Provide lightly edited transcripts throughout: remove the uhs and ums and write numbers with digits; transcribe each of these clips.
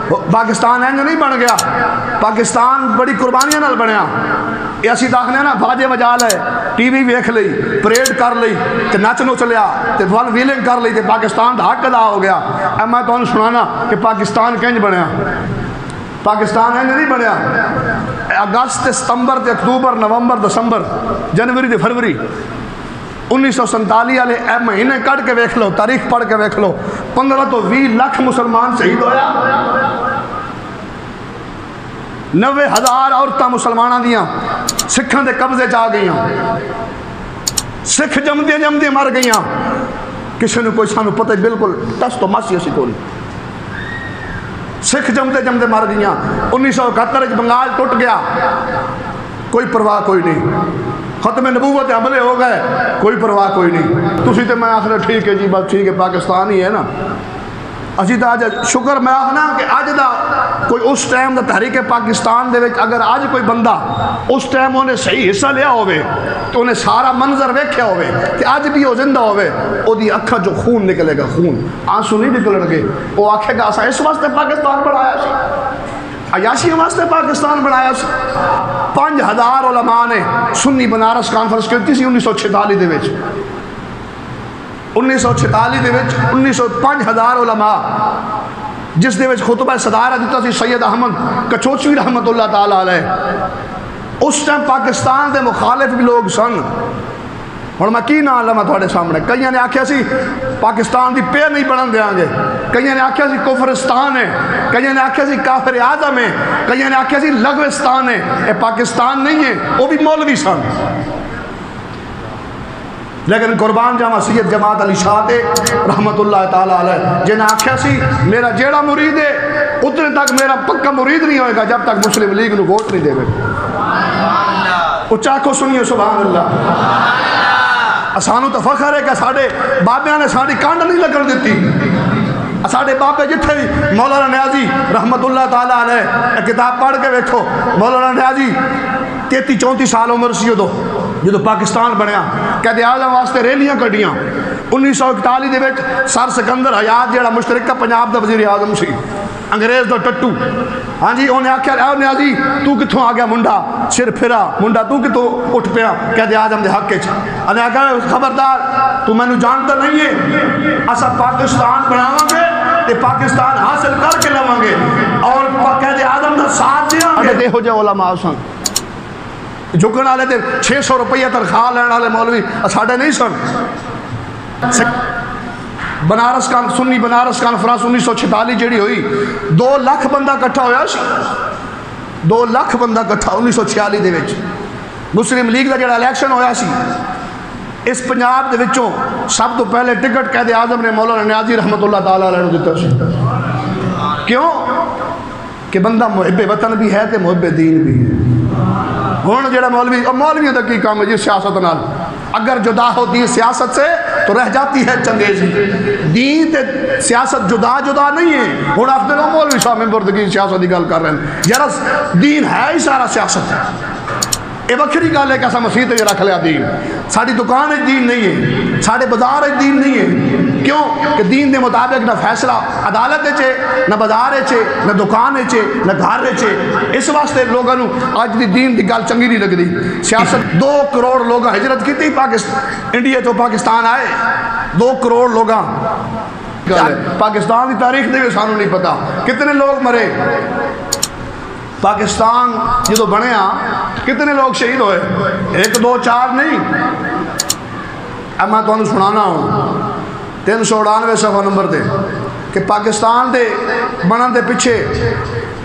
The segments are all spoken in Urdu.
پاکستان اینج نہیں بن گیا، پاکستان بڑی قربانیاں نال بنیا۔ یہ اسی داخلے نا باجے بجا لے، ٹی وی ویکھ لئی، پریڈ کر لئی تے نچ نچ لیا تے ون ویلنگ کر لئی تے پاکستان دا حق ادا ہو گیا۔ اے میں تانوں سنانا کہ پاکستان کنج بنیا۔ پاکستان اینج نہیں بنیا۔ اگست تے ستمبر تے اکتوبر نومبر دسمبر جنوری تے فروری 1947 والے اے مہینے کٹ کے ویکھ لو، تاریخ پڑھ کے ویکھ لو، 15 تو 20 لاکھ مسلمان شہید ہویا۔ 90,000 عورتاں مسلماناں دیاں سکھاں دے قبضے چ آ گئیاں، سکھ جمدے جمدے مر گئیاں، کسی نے کوئی سانو پتہ بالکل ٹس تو ماسی اسی کوئی، سکھ جمدے جمدے مر گئیاں۔ 1971 بنگال ٹوٹ گیا، کوئی پرواہ کوئی نہیں، ختم نبوت حملے ہو گئے، کوئی پرواہ کوئی نہیں۔ تسی تے میں آخر ٹھیک ہے جی بس ٹھیک ہے پاکستان ہی ہے نا۔ اسی تو آج شکر میں آخنا کہ آج دا کوئی اس ٹائم دا تحریک پاکستان دے وچ اگر آج کوئی بندہ اس ٹائم انہیں صحیح حصہ لیا ہوئے تو انہیں سارا منظر ویکھیا ہوئے کہ آج بھی وہ زندہ ہوئے، او دی اکھا جو خون نکلے گا، خون آنسو نہیں نکلن گے، وہ آکھے گا اسا اس واسطے پاکستان بڑھایا سی، عیاشی واسطے پاکستان بڑھایا سی۔ 5,000 علماء نے سنی بنارس کانفرنس کی سی 1946 دے وچ، 1946 دے وچ 5,000 علماء جس دے وچ خطبہ صدارت دیتا سی سید احمد کچوچوی رحمت اللہ تعالی علیہ۔ اس ٹائم پاکستان دے مخالف بھی لوگ سن، اور میں کی نام لما تھوڑے سامنے، کئیاں نے آکھیا سی پاکستان دی پے نہیں بنن دیاں گے، کئیاں نے آکھیا سی کفرستان ہے، کئیاں نے آکھیا سی کافر اعظم ہے، کئیاں نے آکھیا سی لغوستان ہے، اے پاکستان نہیں ہے، وہ بھی مولوی سن۔ لیکن قربان جاواں سید جماعت علی شاہ تے رحمت اللہ تعالی علیہ جنہیں آکھیا سی میرا جیڑا مرید ہے اتنے تک میرا پکا مرید نہیں ہوئے گا جب تک مسلم لیگ نو ووٹ نہیں دے گا۔ اچھا کو سنیے سبحان اللہ۔ اسانو تو فخر ہے کہ ساڑھے بابیاں نے ساڑھی کانڈ نہیں لگن دیتی، ساڑھے بابے جتھے بھی مولانا نیازی رحمت اللہ تعالی علیہ کتاب پڑھ کے بیٹھو، مولانا نیازی 33-34 سال عمر سی جدو پاکستان بنیا، قائد اعظم واسطے ریلیاں کڈیاں۔ 1941 دے وچ سر سکندر حیات جیڑا مشترکہ پنجاب دا وزیر اعظم سی، انگریز دا ٹٹو، ہاں جی انہیں آکھیا اے نیازی تو کتھوں آ گیا منڈا، سر پھرا منڈا تو کتوں اٹھ پیا قائد اعظم دے حق وچ، انہیں آکھیا خبردار تو میں نے جانتا نہیں ہے، اسا پاکستان بناواں گے تے پاکستان حاصل کر کے لواں گے اور قائد اعظم دا ساتھ دیاں گے۔ دیکھو جے علماء سن جھکن والے تے 600 روپیہ تنخواہ لین والے مولوی ساڈے نہیں سن۔ بنارس سنی بنارس کانفرنس 1946 جیڑی ہوئی 2 لاکھ بندہ کٹھا ہویا سی، 2 لاکھ بندہ کٹھا 1946 دے وچ۔ مسلم لیگ دا جڑا الیکشن ہویا سی اس پنجاب دے وچوں سب تو پہلے ٹکٹ قائد اعظم نے مولانا نیازی رحمت اللہ تعالی علیہ نو دیتا سی۔ کیوں کہ بندہ محب وطن بھی ہے تے محب دین بھی ہے۔ ہون جڑا مولویوں دا کی کام ہے جی سیاست نال، اگر جدا ہوتی ہے سیاست سے تو رہ جاتی ہے چنگیزی، دین تے سیاست جدا جدا نہیں ہے۔ ہون آپ دیکھو مولوی صاحب ممبردگی سیاست دی گل کر رہے ہیں، یار دین ہے ہی سارا سیاست ہے۔ اے وکری گل ہے کہ ایسا مسیح تے رکھ لیا دین، ساری دکان دین نہیں ہے، سارے بازار دین نہیں ہے۔ کیوں کہ دین دے مطابق نہ فیصلہ عدالت چے، نہ بازار چے، نہ دکان چے، نہ گھر چے۔ اس واسطے لوگوں آج دی دین دی گل چنگی نہیں لگدی۔ سیاست 2 کروڑ لوگ ہجرت کی تھی انڈیا تو پاکستان آئے، 2 کروڑ لوگ۔ پاکستان دی تاریخ دے سانو نہیں پتا کتنے لوگ مرے، پاکستان جدو بنیا کتنے لوگ شہید ہوئے، 1 2 4 نہیں۔ اب میں تمہیں سنانا ہوں 399 صفحہ نمبر دے کہ پاکستان دے بنن دے پیچھے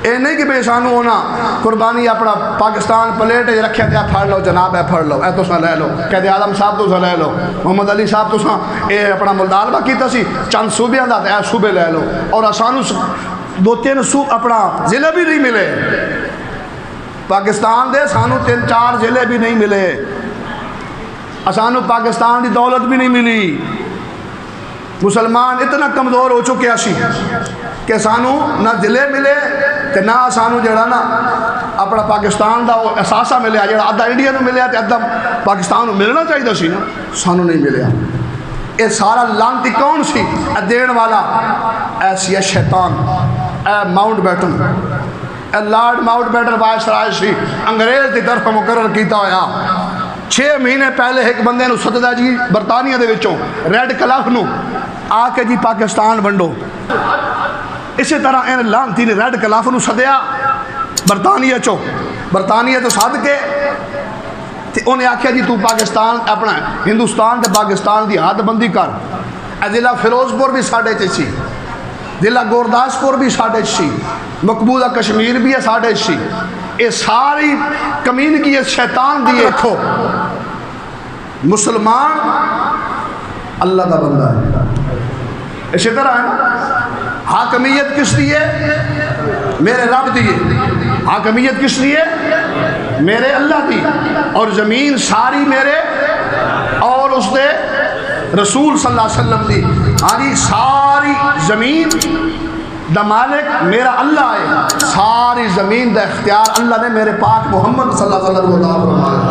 اے نہیں کہ بے سانو ہونا قربانی اپنا پاکستان پلیٹ رکھیا تے پھڑ لو جناب، اے پھڑ لو، اے تو سا لے لو، قائد اعظم صاحب تو سا لے لو، محمد علی صاحب تو سا اے اپنا ملدالبہ کیتا سی چند صوبیاں دا اے صوبے لے لو، اور سانو 2-3 اپنا ضلع بھی نہیں ملے۔ پاکستان دے سانو 3-4 ضلع بھی نہیں ملے، سانو پاکستان دی دولت بھی نہیں ملی۔ مسلمان اتنا کمزور ہو چکے اسی کہ سانو نہ ضلع ملے تے نہ سانو جڑا نا اپنا پاکستان دا احساسہ ملیا، جڑا ادھا انڈیا نو ملیا تے ادھا پاکستان نو ملنا چاہیے سی نا، سانو نہیں ملیا۔ اے سارا لانتی کون سی دین والا؟ ایسی ہے شیطان۔ Mountbatten lord Mountbatten viceroy سی انگریز کی طرف مقرر کیتا ہویا 6 مہینے پہلے ایک بندے نو سددا جی برطانیہ دے وچوں ریڈ کلف نو آ کے جی پاکستان ونڈو اسی طرح ان لانتی نے ریڈ کلف نو سدیا برطانیہ تو سد کے تے انہیں آکھیا جی تو پاکستان اپنا ہندوستان تے پاکستان دی حد بندی کر ضلع فیروز پور بھی ساڈے چ سی ضلع گورداسپور بھی ساڈے چ سی مقبوضہ کشمیر بھی ہے ساڈے چ سی یہ ساری کمینگی شیطان دی دیکھو مسلمان اللہ کا بندہ ہے اسی طرح ہے نا حاکمیت کس لیے میرے رب دی حاکمیت کس لیے میرے اللہ دی اور زمین ساری میرے اور اس دے رسول صلی اللہ علیہ وسلم دی ہاں جی ساری زمین دا مالک میرا اللہ ہے ساری زمین دا اختیار اللہ نے میرے پاک محمد صلی اللہ علیہ وسلم کو عطا فرمایا